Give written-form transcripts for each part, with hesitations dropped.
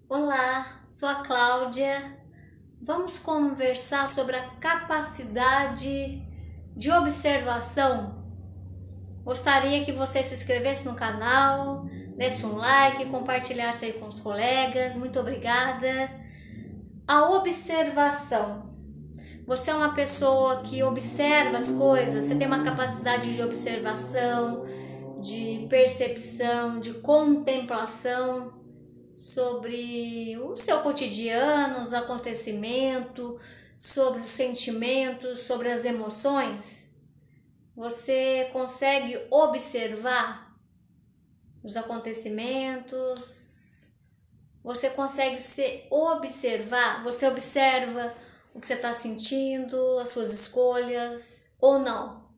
Olá, sou a Cláudia. Vamos conversar sobre a capacidade de observação. Gostaria que você se inscrevesse no canal, desse um like, compartilhasse aí com os colegas. Muito obrigada. A observação. Você é uma pessoa que observa as coisas, você tem uma capacidade de observação, de percepção, de contemplação sobre o seu cotidiano, os acontecimentos, sobre os sentimentos, sobre as emoções. Você consegue observar os acontecimentos, você consegue se observar, você observa o que você está sentindo, as suas escolhas ou não.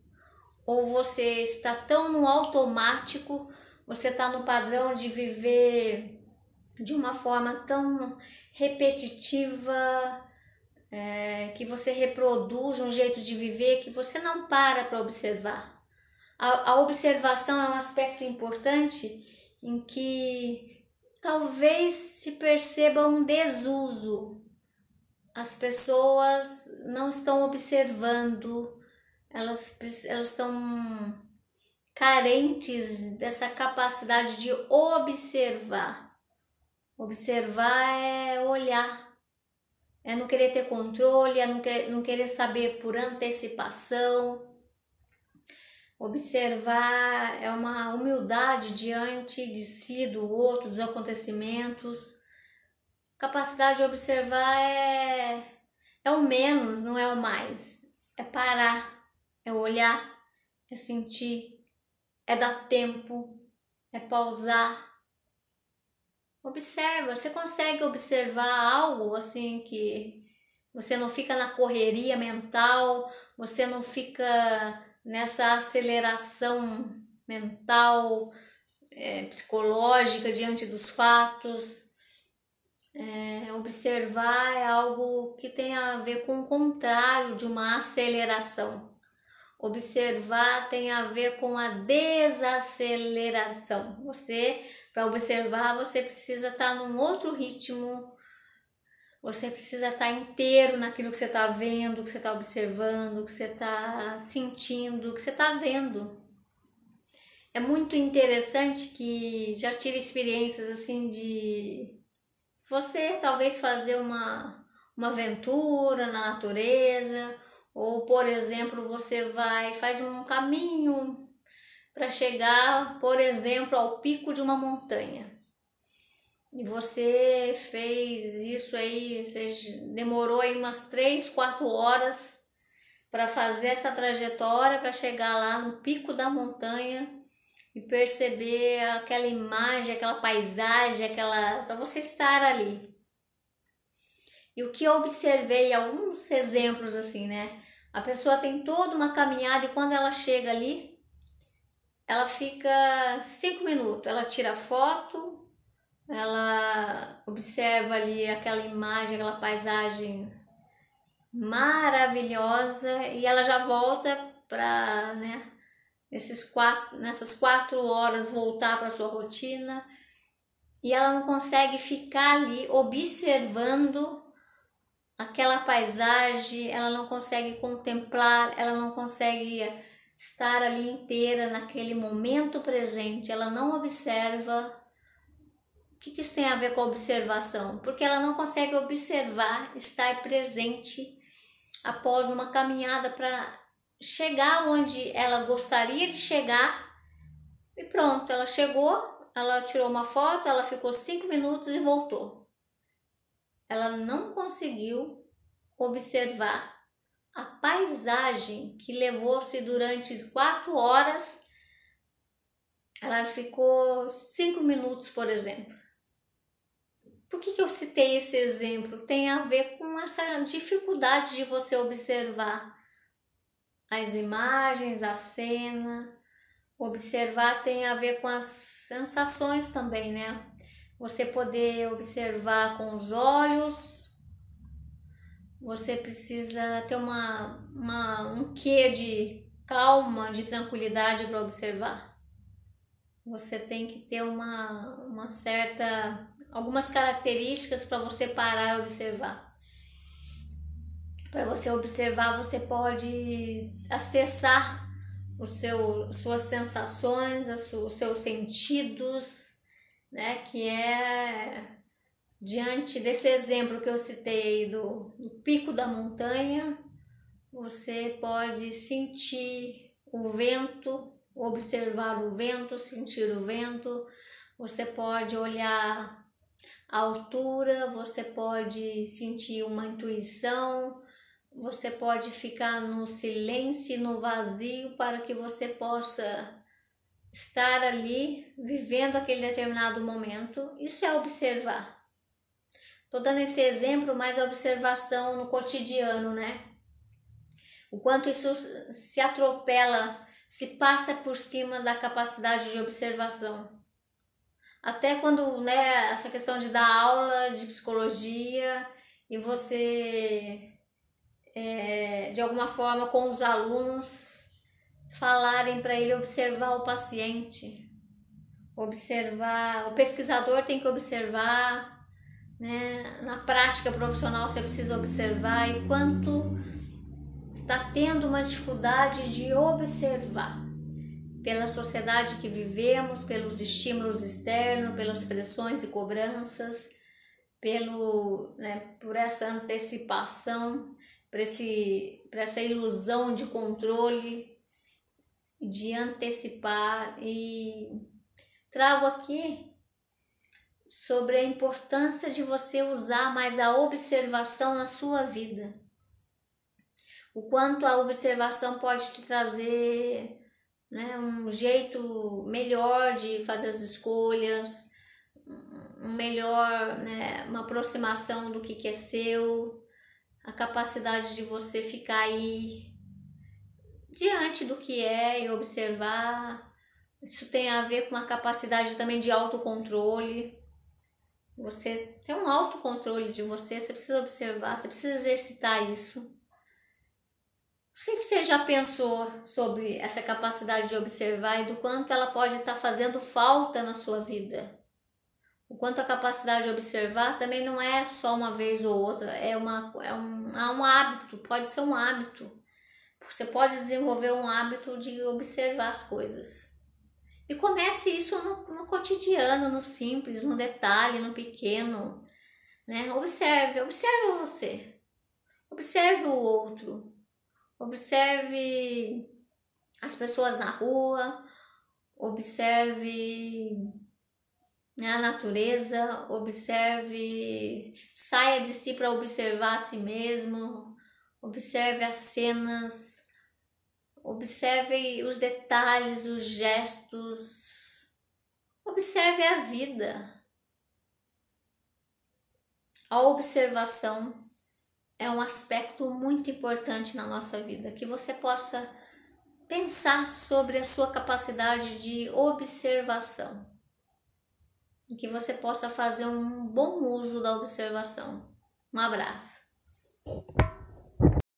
Ou você está tão no automático, você está no padrão de viver de uma forma tão repetitiva, que você reproduz um jeito de viver que você não para observar. A observação é um aspecto importante em que talvez se perceba um desuso. As pessoas não estão observando, elas estão carentes dessa capacidade de observar. Observar é olhar, é não querer ter controle, é não querer saber por antecipação. Observar é uma humildade diante de si, do outro, dos acontecimentos. Capacidade de observar é o menos, não é o mais. É parar, é olhar, é sentir, é dar tempo, é pausar. Observa, você consegue observar algo assim que você não fica na correria mental, você não fica nessa aceleração mental, psicológica diante dos fatos. Observar é algo que tem a ver com o contrário de uma aceleração. Observar tem a ver com a desaceleração. Para observar, você precisa estar num outro ritmo, você precisa estar inteiro naquilo que você está vendo, que você está observando, que você está sentindo, que você está vendo. É muito interessante que já tive experiências assim de você talvez fazer uma aventura na natureza, ou por exemplo, você faz um caminho para chegar, por exemplo, ao pico de uma montanha. E você fez isso aí, você demorou aí umas 3, 4 horas para fazer essa trajetória para chegar lá no pico da montanha e perceber aquela imagem, aquela paisagem, para você estar ali. E o que eu observei, alguns exemplos assim, né? A pessoa tem toda uma caminhada e quando ela chega ali, ela fica 5 minutos, ela tira foto, ela observa ali aquela imagem, aquela paisagem maravilhosa e ela já volta para, né, nessas 4 horas voltar para sua rotina e ela não consegue ficar ali observando aquela paisagem, ela não consegue contemplar, ela não consegue estar ali inteira naquele momento presente, ela não observa. O que isso tem a ver com a observação? Porque ela não consegue observar, estar presente após uma caminhada para chegar onde ela gostaria de chegar e pronto, ela chegou, ela tirou uma foto, ela ficou 5 minutos e voltou. Ela não conseguiu observar a paisagem que levou-se durante 4 horas. Ela ficou 5 minutos, por exemplo. Por que eu citei esse exemplo? Tem a ver com essa dificuldade de você observar as imagens, a cena. Observar tem a ver com as sensações também, né? Você poder observar com os olhos, você precisa ter um quê de calma, de tranquilidade para observar. Você tem que ter uma certa algumas características para você parar e observar. Para você observar, você pode acessar suas sensações, os seus sentidos, né? Que é diante desse exemplo que eu citei do pico da montanha, você pode sentir o vento, observar o vento, sentir o vento, você pode olhar a altura, você pode sentir uma intuição, você pode ficar no silêncio e no vazio para que você possa estar ali vivendo aquele determinado momento. Isso é observar. Estou dando esse exemplo, mas a observação no cotidiano, né? O quanto isso se atropela, se passa por cima da capacidade de observação. Até quando, né, essa questão de dar aula de psicologia e você, de alguma forma, com os alunos, falarem para ele observar o paciente, observar, o pesquisador tem que observar, né, na prática profissional você precisa observar, e quanto está tendo uma dificuldade de observar. Pela sociedade que vivemos, pelos estímulos externos, pelas pressões e cobranças, por essa antecipação, por essa ilusão de controle, de antecipar. E trago aqui sobre a importância de você usar mais a observação na sua vida. O quanto a observação pode te trazer, né, um jeito melhor de fazer as escolhas, né, uma aproximação do que é seu, a capacidade de você ficar aí diante do que é e observar. Isso tem a ver com uma capacidade também de autocontrole. Você tem um autocontrole de você precisa observar, você precisa exercitar isso. Não sei se você já pensou sobre essa capacidade de observar e do quanto ela pode estar fazendo falta na sua vida. O quanto a capacidade de observar também não é só uma vez ou outra, é um hábito, pode ser um hábito. Você pode desenvolver um hábito de observar as coisas. E comece isso no cotidiano, no simples, no detalhe, no pequeno. Né? Observe você, observe o outro. Observe as pessoas na rua, observe a natureza, observe, saia de si para observar a si mesmo, observe as cenas, observe os detalhes, os gestos, observe a vida. A observação é um aspecto muito importante na nossa vida, que você possa pensar sobre a sua capacidade de observação e que você possa fazer um bom uso da observação. Um abraço.